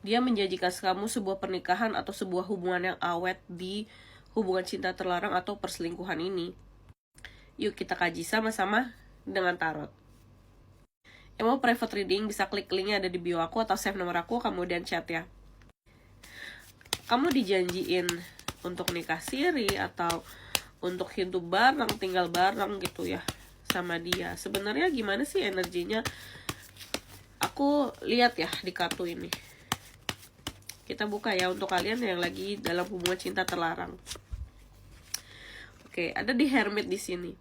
Dia menjanjikan kamu sebuah pernikahan atau sebuah hubungan yang awet di hubungan cinta terlarang atau perselingkuhan ini. Yuk kita kaji sama-sama dengan tarot. Yang mau private reading bisa klik linknya ada di bio aku atau save nomor aku, kemudian chat ya. Kamu dijanjiin untuk nikah siri atau untuk hidup bareng, tinggal bareng gitu ya sama dia. Sebenarnya gimana sih energinya? Aku lihat ya di kartu ini. Kita buka ya untuk kalian yang lagi dalam hubungan cinta terlarang. Oke, ada di Hermit di sini.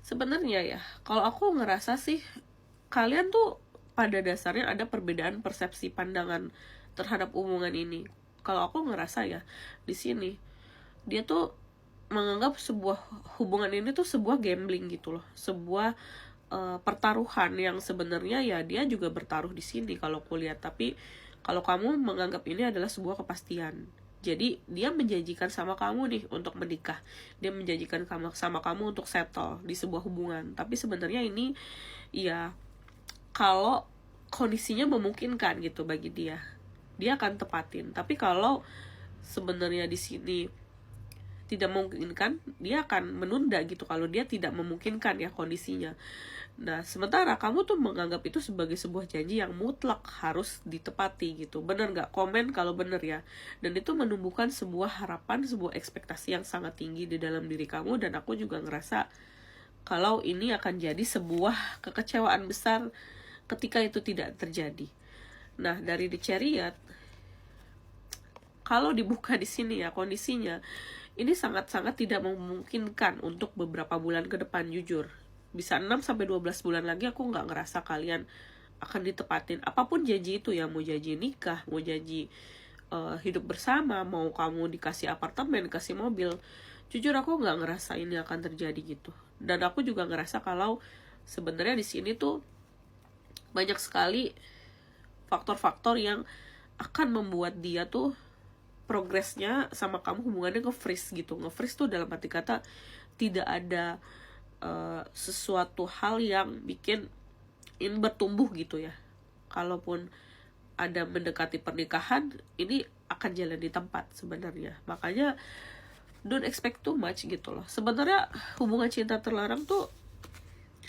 Sebenarnya ya, kalau aku ngerasa sih kalian tuh pada dasarnya ada perbedaan persepsi pandangan terhadap hubungan ini. Kalau aku ngerasa ya di sini dia tuh menganggap sebuah hubungan ini tuh sebuah gambling gitu loh, sebuah pertaruhan yang sebenarnya ya dia juga bertaruh di sini kalau aku lihat. Tapi kalau kamu menganggap ini adalah sebuah kepastian, jadi dia menjanjikan sama kamu nih untuk menikah, dia menjanjikan sama kamu untuk settle di sebuah hubungan. Tapi sebenarnya ini ya kalau kondisinya memungkinkan gitu bagi dia akan tepatin. Tapi kalau sebenarnya di sini tidak memungkinkan, dia akan menunda gitu kalau dia tidak memungkinkan ya kondisinya. Nah, sementara kamu tuh menganggap itu sebagai sebuah janji yang mutlak harus ditepati gitu. Bener nggak? Komen kalau bener ya. Dan itu menumbuhkan sebuah harapan, sebuah ekspektasi yang sangat tinggi di dalam diri kamu. Dan aku juga ngerasa kalau ini akan jadi sebuah kekecewaan besar ketika itu tidak terjadi. Nah, dari The Chariot, kalau dibuka di sini ya kondisinya, ini sangat-sangat tidak memungkinkan untuk beberapa bulan ke depan, jujur. Bisa 6-12 bulan lagi aku nggak ngerasa kalian akan ditepatin. Apapun janji itu ya, mau janji nikah, mau janji hidup bersama, mau kamu dikasih apartemen, dikasih mobil. Jujur aku nggak ngerasa ini akan terjadi gitu. Dan aku juga ngerasa kalau sebenarnya di sini tuh banyak sekali faktor-faktor yang akan membuat dia tuh progresnya sama kamu hubungannya nge-freeze gitu. Nge-freeze tuh dalam arti kata tidak ada sesuatu hal yang bikin ini bertumbuh gitu ya. Kalaupun ada mendekati pernikahan, ini akan jalan di tempat sebenarnya. Makanya don't expect too much gitu loh. Sebenarnya hubungan cinta terlarang tuh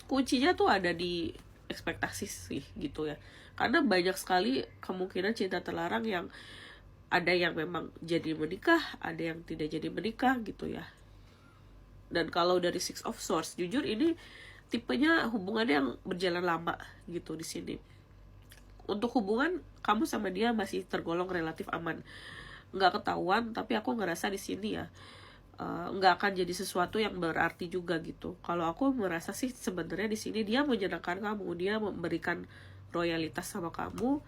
kuncinya tuh ada di ekspektasi sih gitu ya. Karena banyak sekali kemungkinan cinta terlarang yang ada yang memang jadi menikah, ada yang tidak jadi menikah gitu ya. Dan kalau dari Six of Swords, jujur ini tipenya hubungannya yang berjalan lama gitu di sini. Untuk hubungan kamu sama dia masih tergolong relatif aman, nggak ketahuan. Tapi aku ngerasa di sini ya nggak akan jadi sesuatu yang berarti juga gitu. Kalau aku merasa sih sebenarnya di sini dia menyenangkan kamu, dia memberikan loyalitas sama kamu.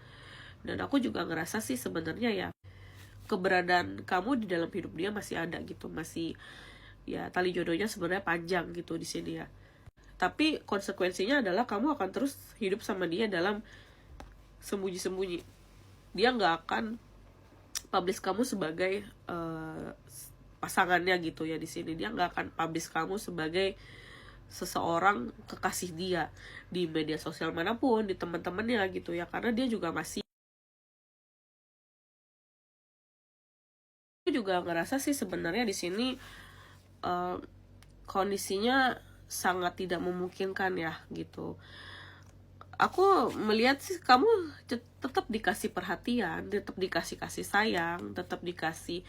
Dan aku juga ngerasa sih sebenarnya ya keberadaan kamu di dalam hidup dia masih ada gitu, masih ya tali jodohnya sebenarnya panjang gitu di sini ya. Tapi konsekuensinya adalah kamu akan terus hidup sama dia dalam sembunyi-sembunyi. Dia nggak akan publish kamu sebagai pasangannya gitu ya di sini. Dia nggak akan publish kamu sebagai seseorang kekasih dia di media sosial manapun, di teman-temannya gitu ya. Karena dia juga masih, aku juga ngerasa sih sebenarnya di sini kondisinya sangat tidak memungkinkan ya gitu. Aku melihat sih kamu tetap dikasih perhatian, tetap dikasih kasih sayang, tetap dikasih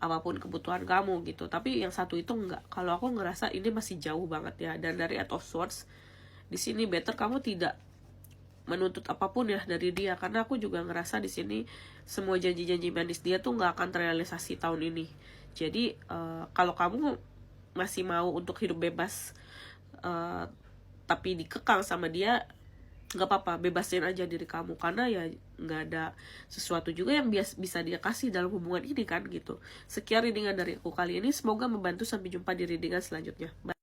apapun kebutuhan kamu gitu. Tapi yang satu itu enggak. Kalau aku ngerasa ini masih jauh banget ya. Dan dari Eight of Swords di sini better kamu tidak menuntut apapun ya dari dia, karena aku juga ngerasa di sini semua janji-janji manis dia tuh nggak akan terrealisasi tahun ini. Jadi kalau kamu masih mau untuk hidup bebas tapi dikekang sama dia, nggak apa-apa, bebasin aja diri kamu. Karena ya nggak ada sesuatu juga yang bisa dia kasih dalam hubungan ini kan gitu. Sekian readingan dari aku kali ini, semoga membantu. Sampai jumpa di readingan selanjutnya. Bye.